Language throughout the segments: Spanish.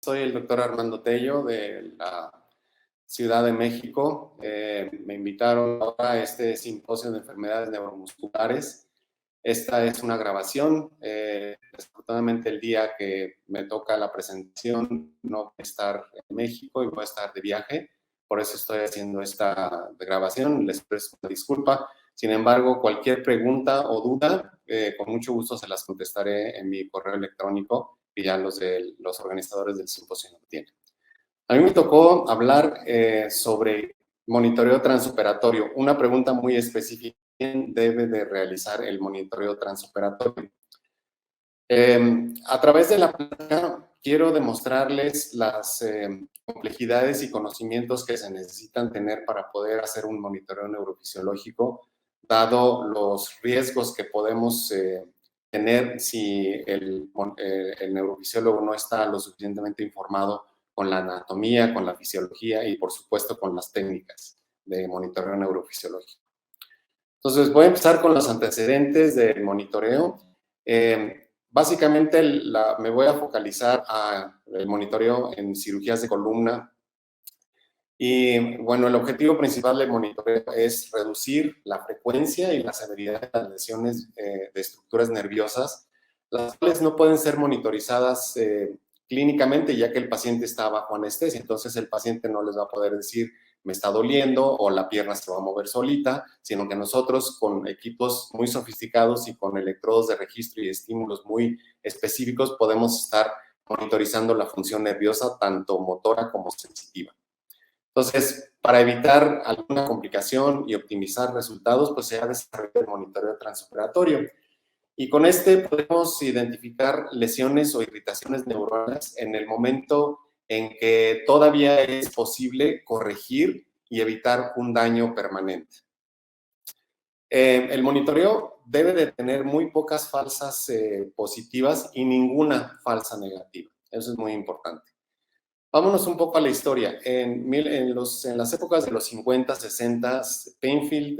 Soy el doctor Armando Tello de la Ciudad de México. Me invitaron ahora a este simposio de enfermedades neuromusculares. Esta es una grabación. Desafortunadamente el día que me toca la presentación no voy a estar en México y voy a estar de viaje. Por eso estoy haciendo esta grabación. Les presto una disculpa. Sin embargo, cualquier pregunta o duda, con mucho gusto se las contestaré en mi correo electrónico que ya los organizadores del simposio no tienen. A mí me tocó hablar sobre monitoreo transoperatorio. Una pregunta muy específica: ¿quién debe de realizar el monitoreo transoperatorio? A través de la plática quiero demostrarles las complejidades y conocimientos que se necesitan tener para poder hacer un monitoreo neurofisiológico, dado los riesgos que podemos tener si el neurofisiólogo no está lo suficientemente informado con la anatomía, con la fisiología y, por supuesto, con las técnicas de monitoreo neurofisiológico. Entonces, voy a empezar con los antecedentes del monitoreo. Básicamente, me voy a focalizar al monitoreo en cirugías de columna. Y, bueno, el objetivo principal del monitoreo es reducir la frecuencia y la severidad de las lesiones de estructuras nerviosas, las cuales no pueden ser monitorizadas clínicamente, ya que el paciente está bajo anestesia. Entonces, el paciente no les va a poder decir, me está doliendo o la pierna se va a mover solita, sino que nosotros, con equipos muy sofisticados y con electrodos de registro y estímulos muy específicos, podemos estar monitorizando la función nerviosa, tanto motora como sensitiva. Entonces, para evitar alguna complicación y optimizar resultados, pues se ha desarrollado el monitoreo transoperatorio. Y con este podemos identificar lesiones o irritaciones neuronales en el momento en que todavía es posible corregir y evitar un daño permanente. El monitoreo debe de tener muy pocas falsas positivas y ninguna falsa negativa. Eso es muy importante. Vámonos un poco a la historia. En las épocas de los 50, 60, Penfield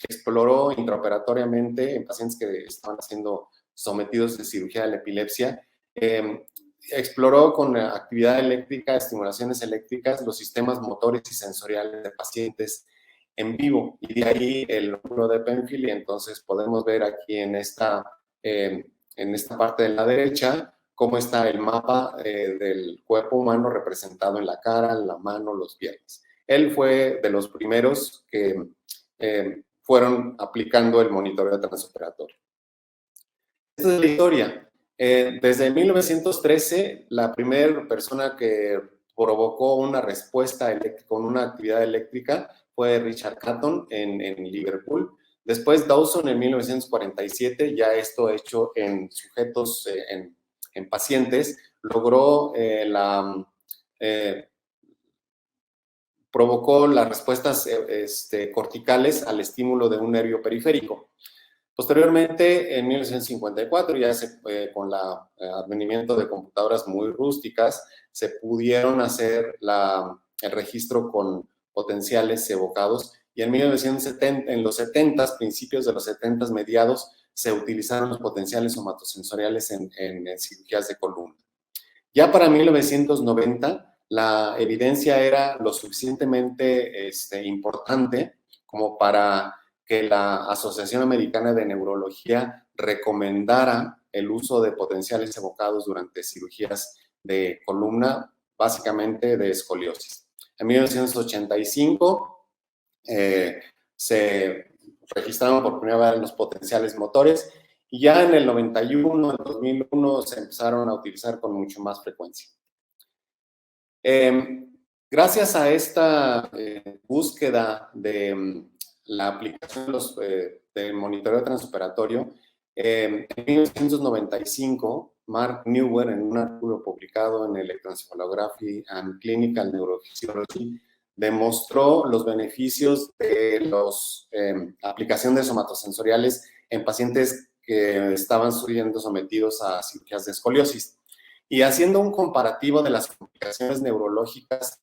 exploró intraoperatoriamente en pacientes que estaban siendo sometidos a cirugía de la epilepsia. Exploró con actividad eléctrica, estimulaciones eléctricas, los sistemas motores y sensoriales de pacientes en vivo. Y de ahí el logro de Penfield. Y entonces podemos ver aquí en esta parte de la derecha cómo está el mapa del cuerpo humano representado en la cara, la mano, los pies. Él fue de los primeros que fueron aplicando el monitoreo transoperatorio. Esta es la historia. Desde 1913, la primera persona que provocó una respuesta con una actividad eléctrica fue Richard Catton en Liverpool. Después Dawson en 1947, ya esto hecho en sujetos, en pacientes, logró provocó las respuestas corticales al estímulo de un nervio periférico. Posteriormente, en 1954, ya con el advenimiento de computadoras muy rústicas, se pudieron hacer el registro con potenciales evocados, y en 1970, en los 70, principios de los 70, mediados, se utilizaron los potenciales somatosensoriales en cirugías de columna. Ya para 1990, la evidencia era lo suficientemente importante como para que la Asociación Americana de Neurología recomendara el uso de potenciales evocados durante cirugías de columna, básicamente de escoliosis. En 1985 se registraron por primera vez los potenciales motores, y ya en el 91, en 2001, se empezaron a utilizar con mucho más frecuencia. Gracias a esta búsqueda de la aplicación del monitoreo transoperatorio, en 1995, Mark Neuer, en un artículo publicado en Electroencephalography and Clinical Neurophysiology, demostró los beneficios de la aplicación de somatosensoriales en pacientes que estaban siendo sometidos a cirugías de escoliosis. Y haciendo un comparativo de las complicaciones neurológicas,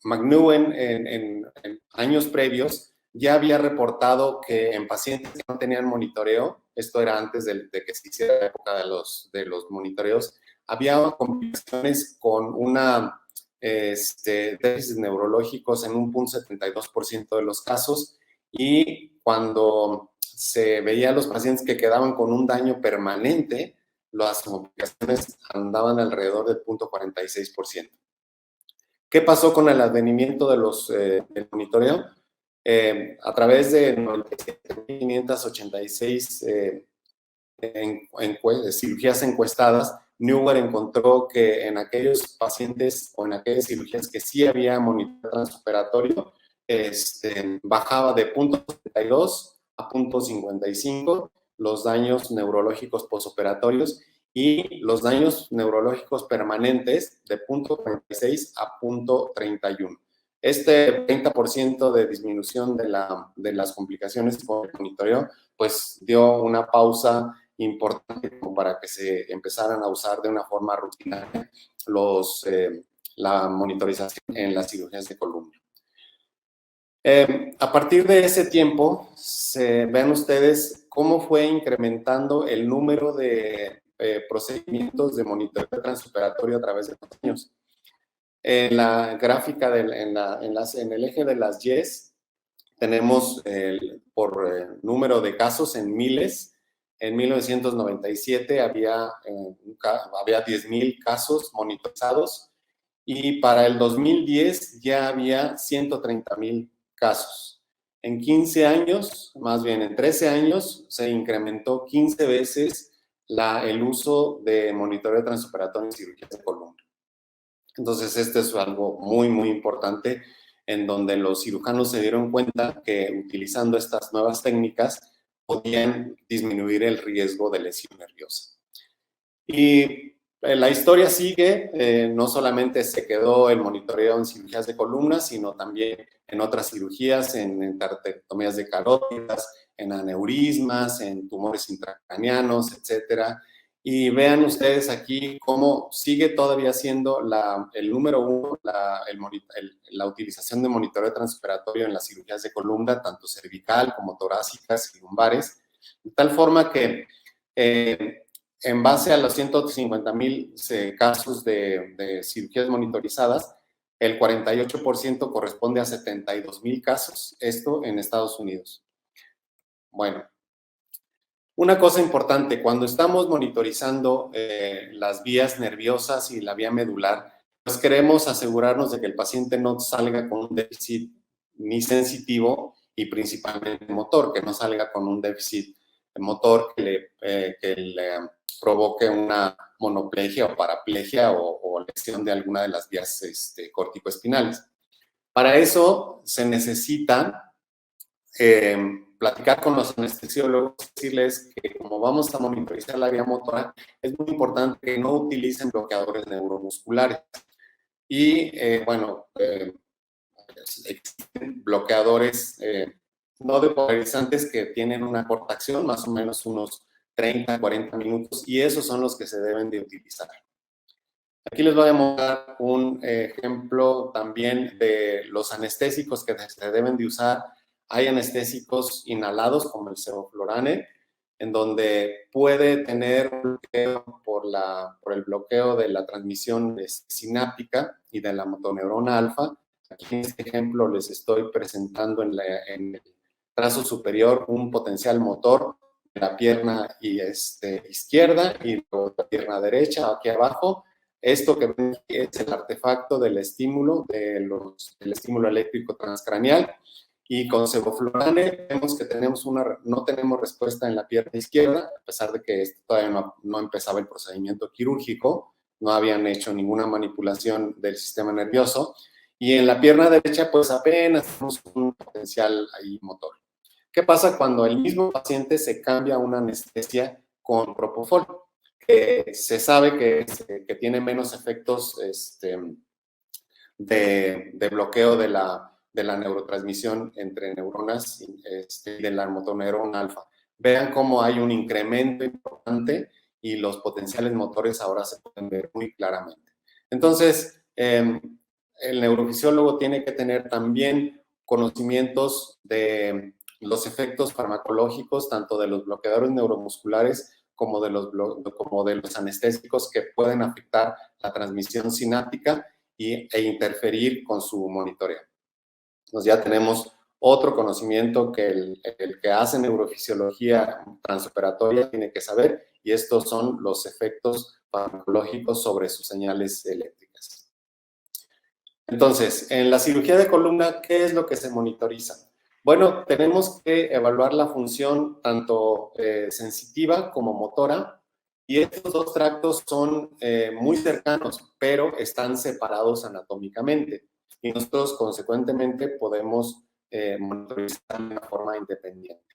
McNewen en años previos ya había reportado que en pacientes que no tenían monitoreo, esto era antes de que se hiciera la época de los monitoreos, había complicaciones con una déficits neurológicos en un 0.72% de los casos, y cuando se veía a los pacientes que quedaban con un daño permanente, las complicaciones andaban alrededor del 0.46%. ¿Qué pasó con el advenimiento del monitoreo? A través de 97.586 cirugías encuestadas, Neuber encontró que en aquellos pacientes o en aquellas cirugías que sí había monitoreo transoperatorio, bajaba de 0.32 a 0.55 los daños neurológicos posoperatorios, y los daños neurológicos permanentes de 0.46 a 0.31. Este 30% de disminución de las complicaciones por el monitoreo, pues dio una pausa importante como para que se empezaran a usar de una forma rutinaria la monitorización en las cirugías de columna. A partir de ese tiempo, ven ustedes cómo fue incrementando el número de procedimientos de monitoreo transoperatorio a través de los años. En la gráfica, en el eje de las Ys, tenemos por número de casos en miles. En 1997 había 10,000 casos monitorizados, y para el 2010 ya había 130,000 casos. En 15 años, más bien en 13 años, se incrementó 15 veces el uso de monitoreo transoperatorio en cirugías de columna. Entonces, esto es algo muy, muy importante, en donde los cirujanos se dieron cuenta que utilizando estas nuevas técnicas podían disminuir el riesgo de lesión nerviosa. Y la historia sigue, no solamente se quedó el monitoreo en cirugías de columna, sino también en otras cirugías, en endarterectomías de carótidas, en aneurismas, en tumores intracraneanos, etcétera. Y vean ustedes aquí cómo sigue todavía siendo el número uno la utilización de monitoreo transoperatorio en las cirugías de columna, tanto cervical como torácicas y lumbares, de tal forma que en base a los 150,000 casos de cirugías monitorizadas, el 48% corresponde a 72,000 casos, esto en Estados Unidos. Bueno, una cosa importante, cuando estamos monitorizando las vías nerviosas y la vía medular, pues queremos asegurarnos de que el paciente no salga con un déficit ni sensitivo y principalmente motor, que no salga con un déficit motor que le provoque una monoplegia o paraplegia o lesión de alguna de las vías corticoespinales. Para eso se necesita platicar con los anestesiólogos, decirles que como vamos a monitorizar la vía motora, es muy importante que no utilicen bloqueadores neuromusculares. Y existen bloqueadores no depolarizantes que tienen una corta acción, más o menos unos 30, 40 minutos, y esos son los que se deben de utilizar. Aquí les voy a mostrar un ejemplo también de los anestésicos que se deben de usar. Hay anestésicos inhalados como el sevoflurane, en donde puede tener bloqueo por el bloqueo de la transmisión sináptica y de la motoneurona alfa. Aquí en este ejemplo les estoy presentando en el trazo superior un potencial motor de la pierna izquierda y luego la pierna derecha aquí abajo. Esto que ven aquí es el artefacto del estímulo, del estímulo eléctrico transcraneal. Y con sevoflurane vemos que no tenemos respuesta en la pierna izquierda, a pesar de que todavía no empezaba el procedimiento quirúrgico, no habían hecho ninguna manipulación del sistema nervioso. Y en la pierna derecha, pues apenas tenemos un potencial ahí motor. ¿Qué pasa cuando el mismo paciente se cambia una anestesia con propofol? Que se sabe que tiene menos efectos de bloqueo de la neurotransmisión entre neuronas y de la motoneurona alfa. Vean cómo hay un incremento importante y los potenciales motores ahora se pueden ver muy claramente. Entonces, el neurofisiólogo tiene que tener también conocimientos de los efectos farmacológicos, tanto de los bloqueadores neuromusculares como de los anestésicos que pueden afectar la transmisión sináptica e interferir con su monitoreo. Entonces ya tenemos otro conocimiento que el que hace neurofisiología transoperatoria tiene que saber, y estos son los efectos farmacológicos sobre sus señales eléctricas. Entonces, en la cirugía de columna, ¿qué es lo que se monitoriza? Bueno, tenemos que evaluar la función tanto sensitiva como motora, y estos dos tractos son muy cercanos, pero están separados anatómicamente, y nosotros consecuentemente podemos monitorizar de una forma independiente.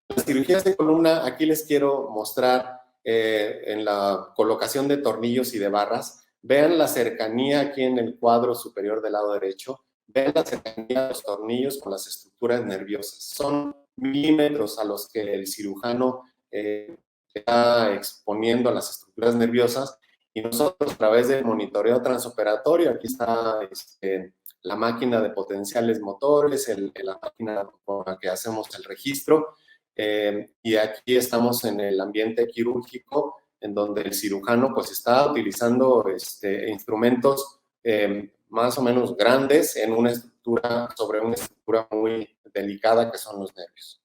Las cirugías de columna, aquí les quiero mostrar en la colocación de tornillos y de barras. Vean la cercanía aquí en el cuadro superior del lado derecho. Vean la cercanía de los tornillos con las estructuras nerviosas. Son milímetros a los que el cirujano está exponiendo a las estructuras nerviosas, y nosotros a través del monitoreo transoperatorio, aquí está la máquina de potenciales motores, la máquina con la que hacemos el registro, y aquí estamos en el ambiente quirúrgico, en donde el cirujano pues está utilizando instrumentos más o menos grandes en una estructura, sobre una estructura muy delicada que son los nervios.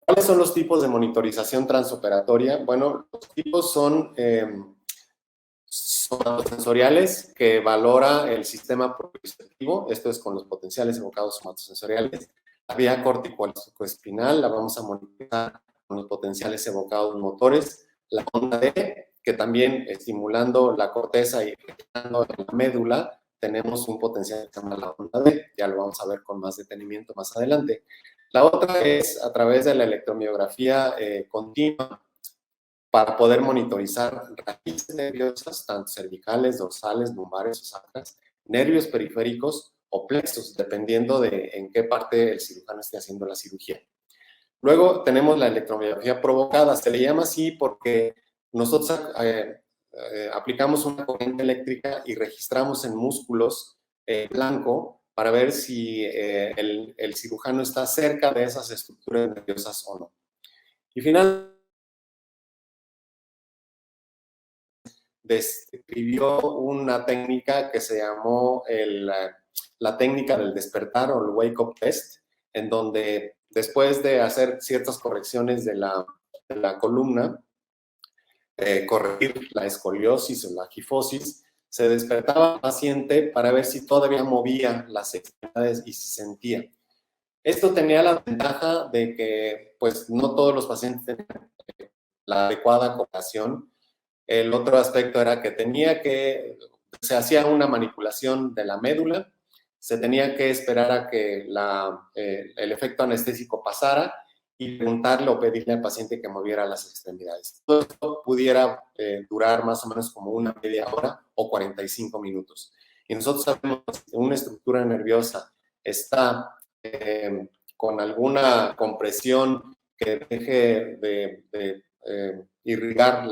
¿Cuáles son los tipos de monitorización transoperatoria? Bueno, los tipos son somatosensoriales, que valora el sistema proprioceptivo, esto es con los potenciales evocados somatosensoriales. La vía córtico-espinal la vamos a monitorizar con los potenciales evocados motores. La onda D, que también estimulando la corteza y afectando la médula, tenemos un potencial que se llama la onda D, ya lo vamos a ver con más detenimiento más adelante. La otra es a través de la electromiografía continua, para poder monitorizar raíces nerviosas, tanto cervicales, dorsales, lumbares o sacras, nervios periféricos o plexos, dependiendo de en qué parte el cirujano esté haciendo la cirugía. Luego tenemos la electromiografía provocada. Se le llama así porque nosotros aplicamos una corriente eléctrica y registramos en músculos blanco para ver si el cirujano está cerca de esas estructuras nerviosas o no. Y finalmente, describió una técnica que se llamó la técnica del despertar o el wake-up test, en donde después de hacer ciertas correcciones de la columna, corregir la escoliosis o la kifosis, se despertaba al paciente para ver si todavía movía las extremidades y si sentía. Esto tenía la ventaja de que pues no todos los pacientes tenían la adecuada cooperación. El otro aspecto era que se hacía una manipulación de la médula, se tenía que esperar a que el efecto anestésico pasara y preguntarle o pedirle al paciente que moviera las extremidades. Todo esto pudiera durar más o menos como una media hora o 45 minutos. Y nosotros sabemos que una estructura nerviosa está con alguna compresión que deje de irrigar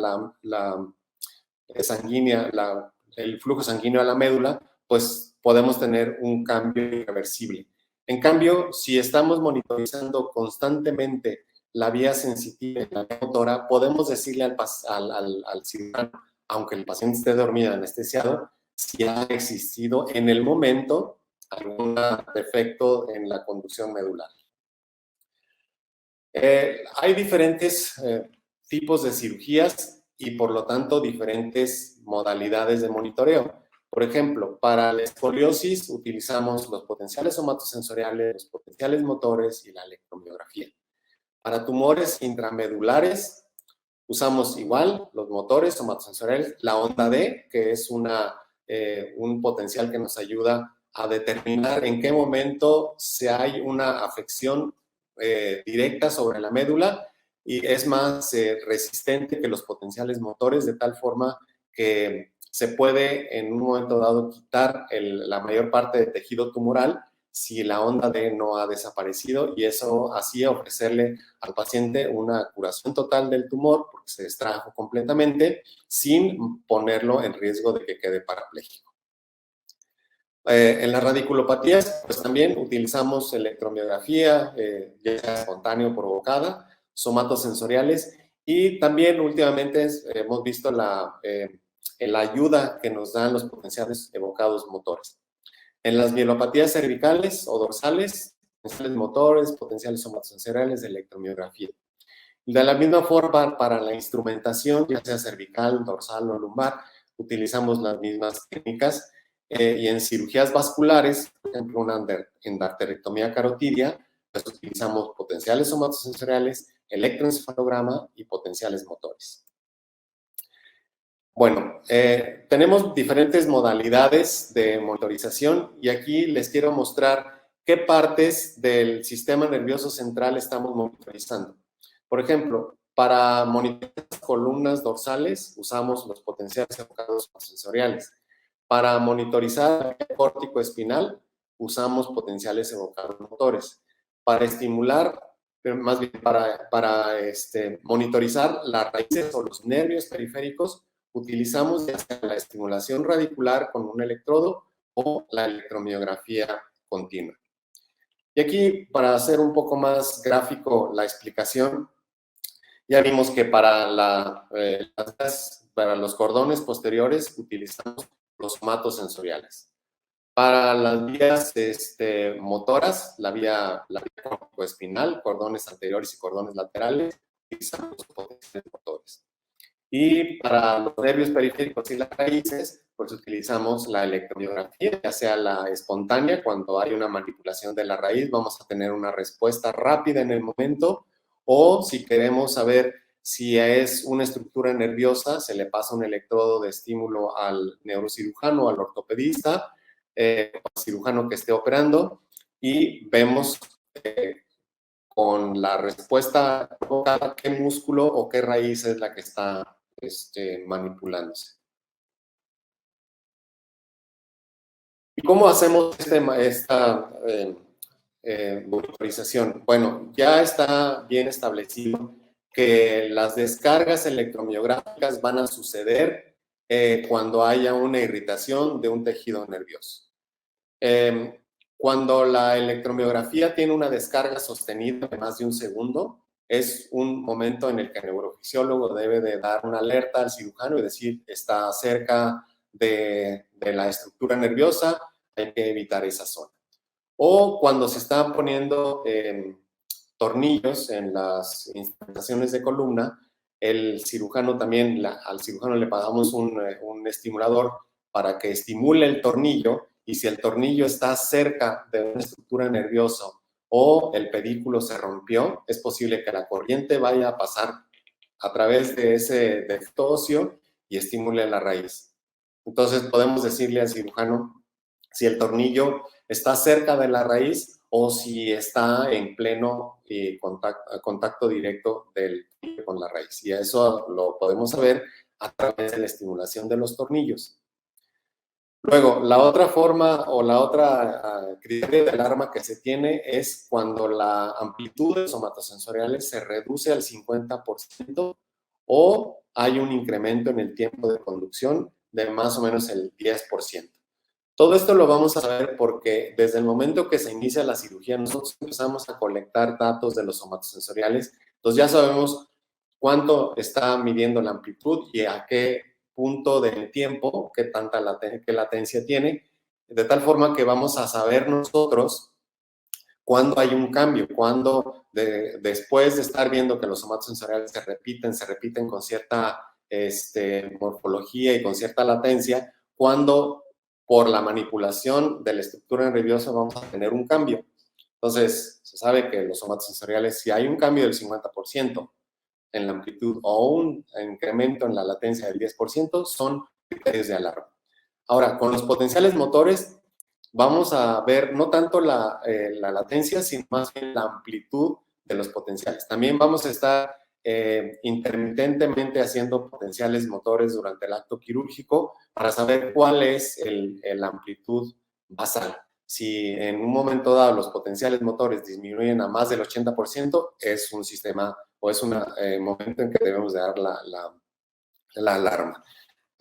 el flujo sanguíneo a la médula, pues podemos tener un cambio irreversible. En cambio, si estamos monitorizando constantemente la vía sensitiva y la vía motora, podemos decirle al cirujano, aunque el paciente esté dormido, anestesiado, si ha existido en el momento algún defecto en la conducción medular. Hay diferentes tipos de cirugías y por lo tanto diferentes modalidades de monitoreo. Por ejemplo, para la escoliosis utilizamos los potenciales somatosensoriales, los potenciales motores y la electromiografía. Para tumores intramedulares usamos igual los motores somatosensoriales, la onda D, que es un potencial que nos ayuda a determinar en qué momento se hay una afección directa sobre la médula y es más resistente que los potenciales motores, de tal forma que se puede en un momento dado quitar la mayor parte de tejido tumoral si la onda D no ha desaparecido, y eso así ofrecerle al paciente una curación total del tumor porque se extrajo completamente sin ponerlo en riesgo de que quede parapléjico. En las radiculopatías, pues también utilizamos electromiografía, ya sea espontánea o provocada, somatosensoriales. Y también últimamente hemos visto la ayuda que nos dan los potenciales evocados motores. En las mielopatías cervicales o dorsales, potenciales motores, potenciales somatosensoriales de electromiografía. De la misma forma, para la instrumentación, ya sea cervical, dorsal o lumbar, utilizamos las mismas técnicas. Y en cirugías vasculares, por ejemplo, una endarterectomía carotidia, pues utilizamos potenciales somatosensoriales, electroencefalograma y potenciales motores. Bueno, tenemos diferentes modalidades de monitorización y aquí les quiero mostrar qué partes del sistema nervioso central estamos monitorizando. Por ejemplo, para monitorizar las columnas dorsales usamos los potenciales evocados sensoriales. Para monitorizar el córtico espinal usamos potenciales evocados motores. Para estimular, más bien para monitorizar las raíces o los nervios periféricos, utilizamos ya sea la estimulación radicular con un electrodo o la electromiografía continua. Y aquí, para hacer un poco más gráfico la explicación, ya vimos que para los cordones posteriores utilizamos los somatosensoriales. Para las vías motoras, la vía espinal, cordones anteriores y cordones laterales, utilizamos los potenciales motores. Y para los nervios periféricos y las raíces, pues utilizamos la electromiografía, ya sea la espontánea, cuando hay una manipulación de la raíz, vamos a tener una respuesta rápida en el momento, o si queremos saber si es una estructura nerviosa, se le pasa un electrodo de estímulo al neurocirujano, al ortopedista, al cirujano que esté operando, y vemos con la respuesta provocada qué músculo o qué raíz es la que está manipulándose. ¿Y cómo hacemos esta monitorización? Bueno, ya está bien establecido que las descargas electromiográficas van a suceder cuando haya una irritación de un tejido nervioso. Cuando la electromiografía tiene una descarga sostenida de más de un segundo, es un momento en el que el neurofisiólogo debe de dar una alerta al cirujano y decir, está cerca de la estructura nerviosa, hay que evitar esa zona. O cuando se están poniendo tornillos en las instrumentaciones de columna, el cirujano también, al cirujano le pagamos un estimulador para que estimule el tornillo, y si el tornillo está cerca de una estructura nerviosa o el pedículo se rompió, es posible que la corriente vaya a pasar a través de ese defecto óseo y estimule la raíz. Entonces podemos decirle al cirujano si el tornillo está cerca de la raíz o si está en pleno contacto directo del tornillo con la raíz. Y eso lo podemos saber a través de la estimulación de los tornillos. Luego, la otra forma o la otra criterio de alarma que se tiene es cuando la amplitud de somatosensoriales se reduce al 50% o hay un incremento en el tiempo de conducción de más o menos el 10%. Todo esto lo vamos a saber porque desde el momento que se inicia la cirugía, nosotros empezamos a colectar datos de los somatosensoriales, entonces ya sabemos cuánto está midiendo la amplitud y a qué punto del tiempo, qué latencia tiene, de tal forma que vamos a saber nosotros cuándo hay un cambio, cuándo después de estar viendo que los somatosensoriales se repiten con cierta morfología y con cierta latencia, cuándo por la manipulación de la estructura nerviosa vamos a tener un cambio. Entonces, se sabe que los somatosensoriales, si hay un cambio del 50% en la amplitud o un incremento en la latencia del 10%, son criterios de alarma. Ahora, con los potenciales motores, vamos a ver no tanto la latencia, sino más bien la amplitud de los potenciales. También vamos a estar intermitentemente haciendo potenciales motores durante el acto quirúrgico para saber cuál es la amplitud basal. Si en un momento dado los potenciales motores disminuyen a más del 80%, es un sistema o es un momento en que debemos de dar la alarma.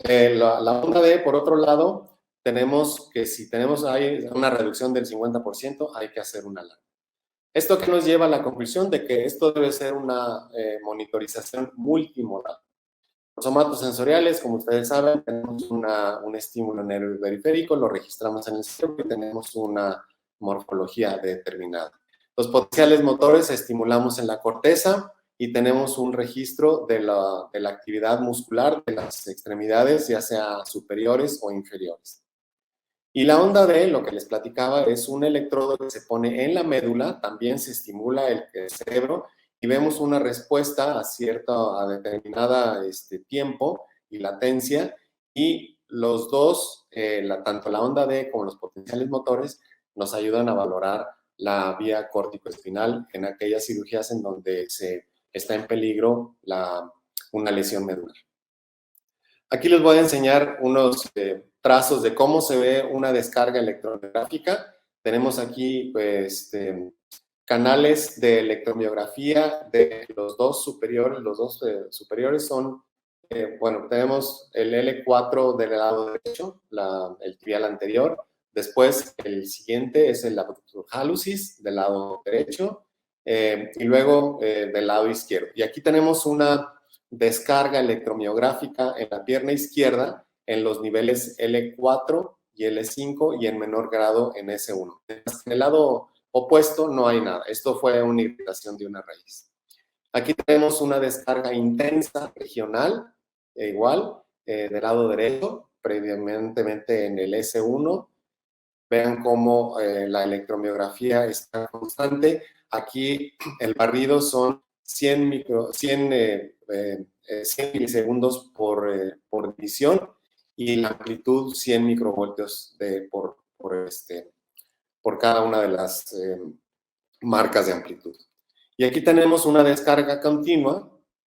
La onda D, por otro lado, tenemos que si hay una reducción del 50%, hay que hacer una alarma. Esto que nos lleva a la conclusión de que esto debe ser una monitorización multimodal. Los somatosensoriales, como ustedes saben, tenemos un estímulo neuroperiférico, lo registramos en el cerebro y tenemos una morfología determinada. Los potenciales motores estimulamos en la corteza y tenemos un registro de la actividad muscular de las extremidades, ya sea superiores o inferiores. Y la onda D, lo que les platicaba, es un electrodo que se pone en la médula, también se estimula el cerebro y vemos una respuesta a determinada tiempo y latencia, y los dos, tanto la onda D como los potenciales motores, nos ayudan a valorar la vía córtico-espinal en aquellas cirugías en donde se está en peligro una lesión medular. Aquí les voy a enseñar unos trazos de cómo se ve una descarga electromiográfica. Tenemos aquí pues, canales de electromiografía de los dos superiores. Los dos superiores son, bueno, tenemos el L4 del lado derecho, el tibial anterior. Después el siguiente es el abductor hallucis del lado derecho, y luego del lado izquierdo. Y aquí tenemos una descarga electromiográfica en la pierna izquierda en los niveles L4 y L5 y en menor grado en S1. En el lado opuesto no hay nada. Esto fue una irritación de una raíz. Aquí tenemos una descarga intensa regional, igual, del lado derecho, previamente en el S1. Vean cómo la electromiografía está constante. Aquí el barrido son 100 milisegundos por división y la amplitud 100 microvoltios por cada una de las marcas de amplitud. Y aquí tenemos una descarga continua,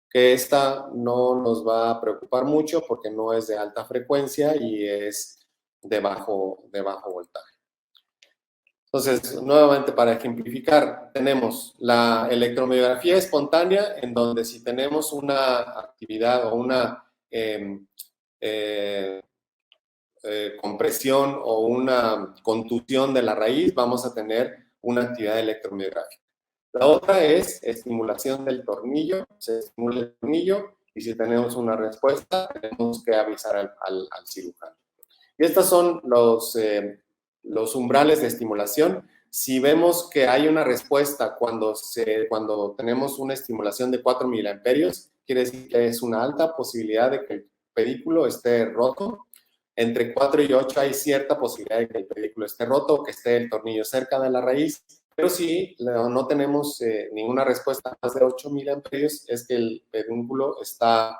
que esta no nos va a preocupar mucho porque no es de alta frecuencia y es de bajo voltaje. Entonces, nuevamente para ejemplificar, tenemos la electromiografía espontánea, en donde si tenemos una actividad o una compresión o una contusión de la raíz, vamos a tener una actividad electromiográfica. La otra es estimulación del tornillo, se estimula el tornillo y si tenemos una respuesta, tenemos que avisar al cirujano. Y estos son los umbrales de estimulación. Si vemos que hay una respuesta cuando tenemos una estimulación de 4 miliamperios, quiere decir que es una alta posibilidad de que el pedículo esté roto. Entre 4 y 8 hay cierta posibilidad de que el pedículo esté roto o que esté el tornillo cerca de la raíz. Pero si no tenemos ninguna respuesta más de 8 miliamperios, es que el pedúnculo está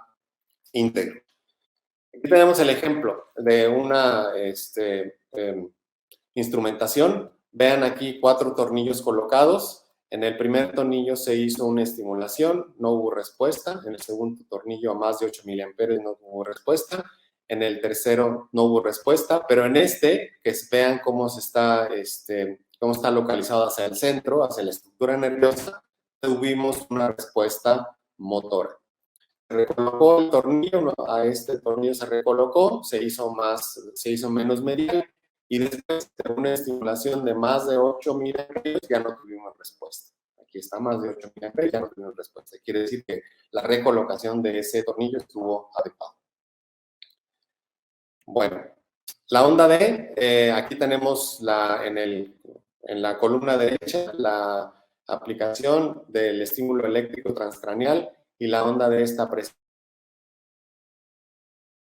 íntegro. Aquí tenemos el ejemplo de una instrumentación. Vean aquí 4 tornillos colocados. En el primer tornillo se hizo una estimulación, no hubo respuesta. En el segundo tornillo a más de 8 miliamperios no hubo respuesta. En el tercero no hubo respuesta, pero en que vean cómo está localizado hacia el centro, hacia la estructura nerviosa, tuvimos una respuesta motora. Se recolocó el tornillo, a este tornillo se recolocó, se hizo menos medial, y después de una estimulación de más de 8 miliamperios ya no tuvimos respuesta. Aquí está más de 8 miliamperios, ya no tuvimos respuesta. Quiere decir que la recolocación de ese tornillo estuvo adecuada. Bueno, la onda D, aquí tenemos en la columna derecha la aplicación del estímulo eléctrico transcraneal y la onda D está presente.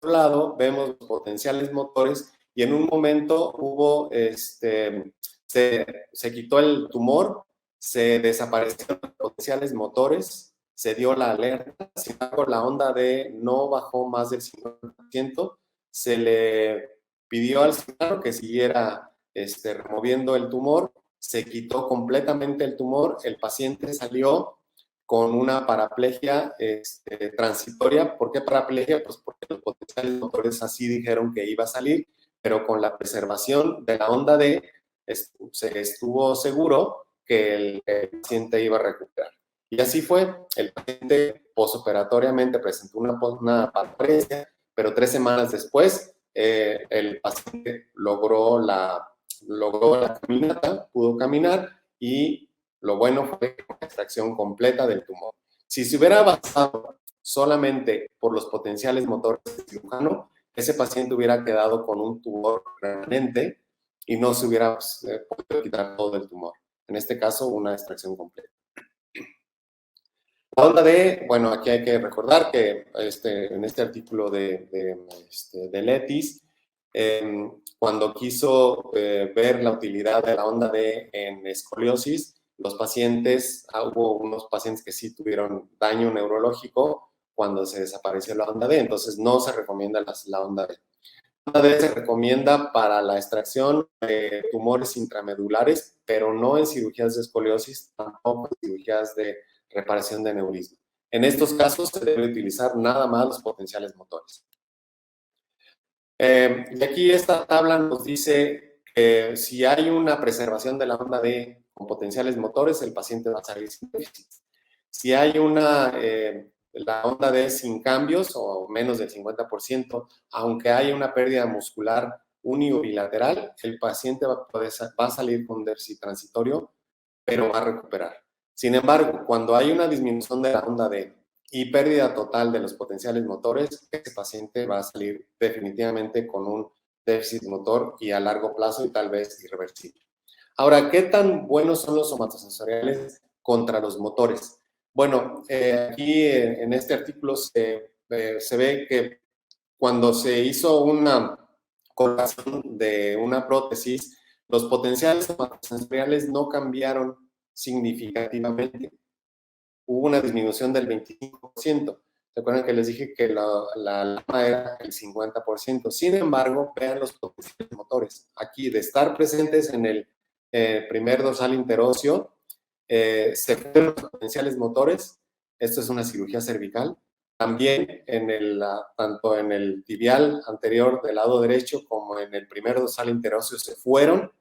Por otro lado, vemos los potenciales motores y en un momento hubo, se quitó el tumor, se desaparecieron los potenciales motores, se dio la alerta, sin embargo la onda D no bajó más del 50%, se le pidió al cirujano que siguiera removiendo el tumor, se quitó completamente el tumor, el paciente salió con una paraplegia transitoria. ¿Por qué paraplegia? Pues porque los potenciales motores así dijeron que iba a salir, pero con la preservación de la onda D se estuvo seguro que el paciente iba a recuperar. Y así fue. El paciente posoperatoriamente presentó una paraplegia, pero 3 semanas después el paciente logró la caminata, pudo caminar y lo bueno fue una extracción completa del tumor. Si se hubiera basado solamente por los potenciales motores del cirujano, ese paciente hubiera quedado con un tumor remanente y no se hubiera podido quitar todo el tumor. En este caso, una extracción completa. La onda D, bueno, aquí hay que recordar que en este artículo de Letis, cuando quiso ver la utilidad de la onda D en escoliosis, los pacientes, hubo unos pacientes que sí tuvieron daño neurológico cuando se desapareció la onda D, entonces no se recomienda la onda D. La onda D se recomienda para la extracción de tumores intramedulares, pero no en cirugías de escoliosis, tampoco en cirugías de reparación de neurismo. En estos casos se debe utilizar nada más los potenciales motores. Y aquí esta tabla nos dice que si hay una preservación de la onda D con potenciales motores, el paciente va a salir sin déficit. Si hay la onda D sin cambios o menos del 50%, aunque haya una pérdida muscular unilateral, el paciente va a salir con déficit transitorio, pero va a recuperar. Sin embargo, cuando hay una disminución de la onda D y pérdida total de los potenciales motores, ese paciente va a salir definitivamente con un déficit motor y a largo plazo y tal vez irreversible. Ahora, ¿qué tan buenos son los somatosensoriales contra los motores? Bueno, aquí en este artículo se ve que cuando se hizo una colocación de una prótesis, los potenciales somatosensoriales no cambiaron significativamente. Hubo una disminución del 25%. ¿Se acuerdan que les dije que la lama era el 50%? Sin embargo, vean los potenciales motores. Aquí, de estar presentes en el primer dorsal interóseo, se fueron los potenciales motores. Esto es una cirugía cervical. También tanto en el tibial anterior del lado derecho como en el primer dorsal interóseo se fueron.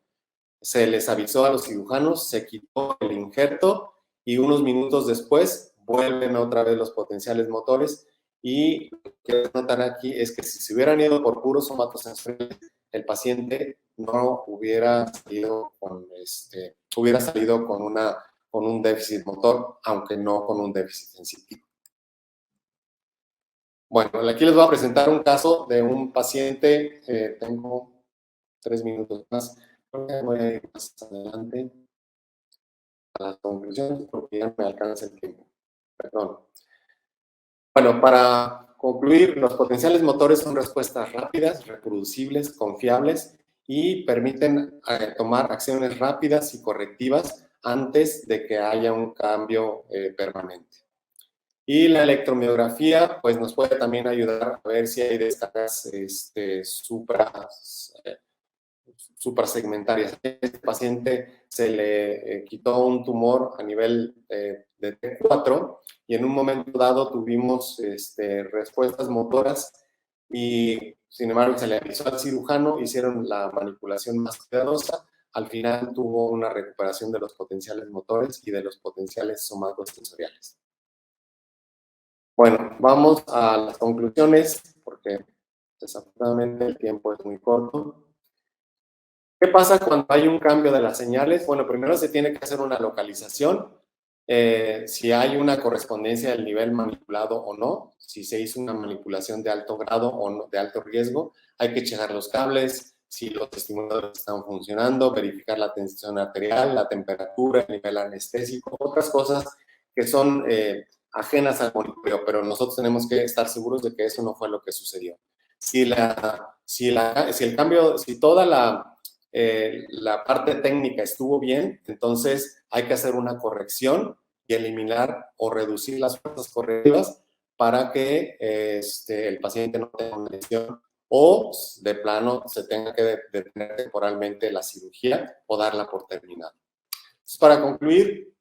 Se les avisó a los cirujanos, se quitó el injerto y unos minutos después vuelven otra vez los potenciales motores. Y lo que quiero notar aquí es que si se hubieran ido por puros somatosensoriales, el paciente no hubiera salido con un déficit motor, aunque no con un déficit sensitivo. Bueno, aquí les voy a presentar un caso de un paciente, tengo 3 minutos más, voy a ir más adelante a las conclusiones porque ya me alcanza el tiempo. Perdón. Bueno, para concluir, los potenciales motores son respuestas rápidas, reproducibles, confiables y permiten tomar acciones rápidas y correctivas antes de que haya un cambio permanente. Y la electromiografía, pues nos puede también ayudar a ver si hay descargas suprasegmentarias. A este paciente se le quitó un tumor a nivel de T4 y en un momento dado tuvimos respuestas motoras y sin embargo se le avisó al cirujano, hicieron la manipulación más cuidadosa, al final tuvo una recuperación de los potenciales motores y de los potenciales somatosensoriales. Bueno, vamos a las conclusiones porque desafortunadamente el tiempo es muy corto. ¿Qué pasa cuando hay un cambio de las señales? Bueno, primero se tiene que hacer una localización, si hay una correspondencia del nivel manipulado o no, si se hizo una manipulación de alto grado o no, de alto riesgo, hay que checar los cables, si los estimuladores están funcionando, verificar la tensión arterial, la temperatura, el nivel anestésico, otras cosas que son ajenas al monitoreo, pero nosotros tenemos que estar seguros de que eso no fue lo que sucedió. Si toda la parte técnica estuvo bien, entonces hay que hacer una corrección y eliminar o reducir las fuerzas correctivas para que el paciente no tenga una lesión o de plano se tenga que detener temporalmente la cirugía o darla por terminada. Entonces, para concluir,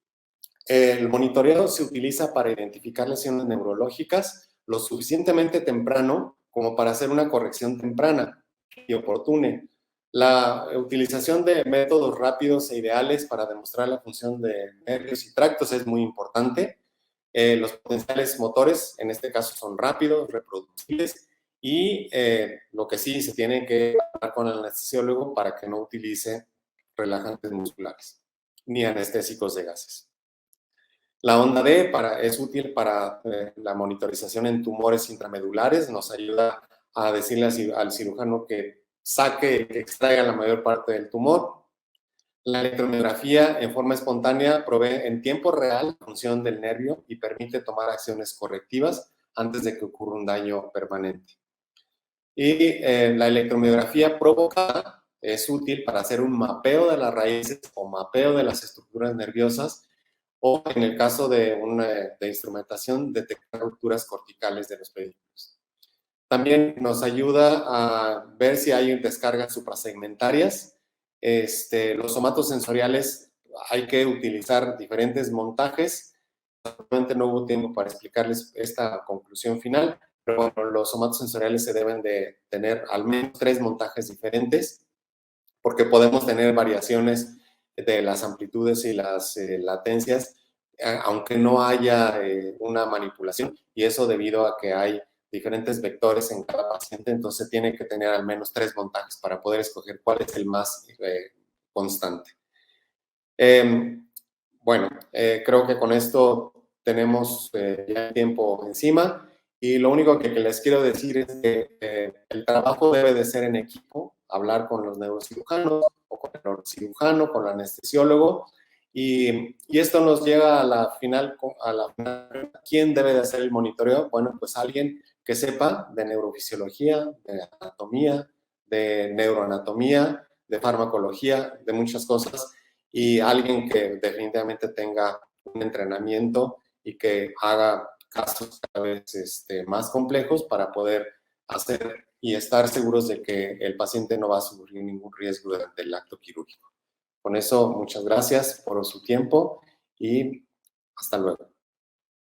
el monitoreo se utiliza para identificar lesiones neurológicas lo suficientemente temprano como para hacer una corrección temprana y oportuna. La utilización de métodos rápidos e ideales para demostrar la función de nervios y tractos es muy importante. Los potenciales motores, en este caso, son rápidos, reproducibles y lo que sí se tiene que hablar con el anestesiólogo para que no utilice relajantes musculares. ni anestésicos de gases. La onda D es útil para la monitorización en tumores intramedulares, nos ayuda a decirle al cirujano que saque, que extraiga la mayor parte del tumor. La electromiografía en forma espontánea provee en tiempo real la función del nervio y permite tomar acciones correctivas antes de que ocurra un daño permanente. Y la electromiografía provocada es útil para hacer un mapeo de las raíces o mapeo de las estructuras nerviosas o en el caso de instrumentación, detectar rupturas corticales de los pedículos. También nos ayuda a ver si hay descargas suprasegmentarias. Los somatosensoriales hay que utilizar diferentes montajes. Realmente no hubo tiempo para explicarles esta conclusión final, pero bueno, los somatosensoriales se deben de tener al menos 3 montajes diferentes, porque podemos tener variaciones de las amplitudes y las latencias, aunque no haya una manipulación, y eso debido a que hay diferentes vectores en cada paciente, entonces tiene que tener al menos 3 montajes para poder escoger cuál es el más constante. Bueno, creo que con esto tenemos ya el tiempo encima y lo único que les quiero decir es que el trabajo debe de ser en equipo, hablar con los neurocirujanos o con el neurocirujano, con el anestesiólogo y esto nos llega a la final, ¿quién debe de hacer el monitoreo? Bueno, pues alguien que sepa de neurofisiología, de anatomía, de neuroanatomía, de farmacología, de muchas cosas y alguien que definitivamente tenga un entrenamiento y que haga casos cada vez más complejos para poder hacer y estar seguros de que el paciente no va a sufrir ningún riesgo durante el acto quirúrgico. Con eso, muchas gracias por su tiempo y hasta luego.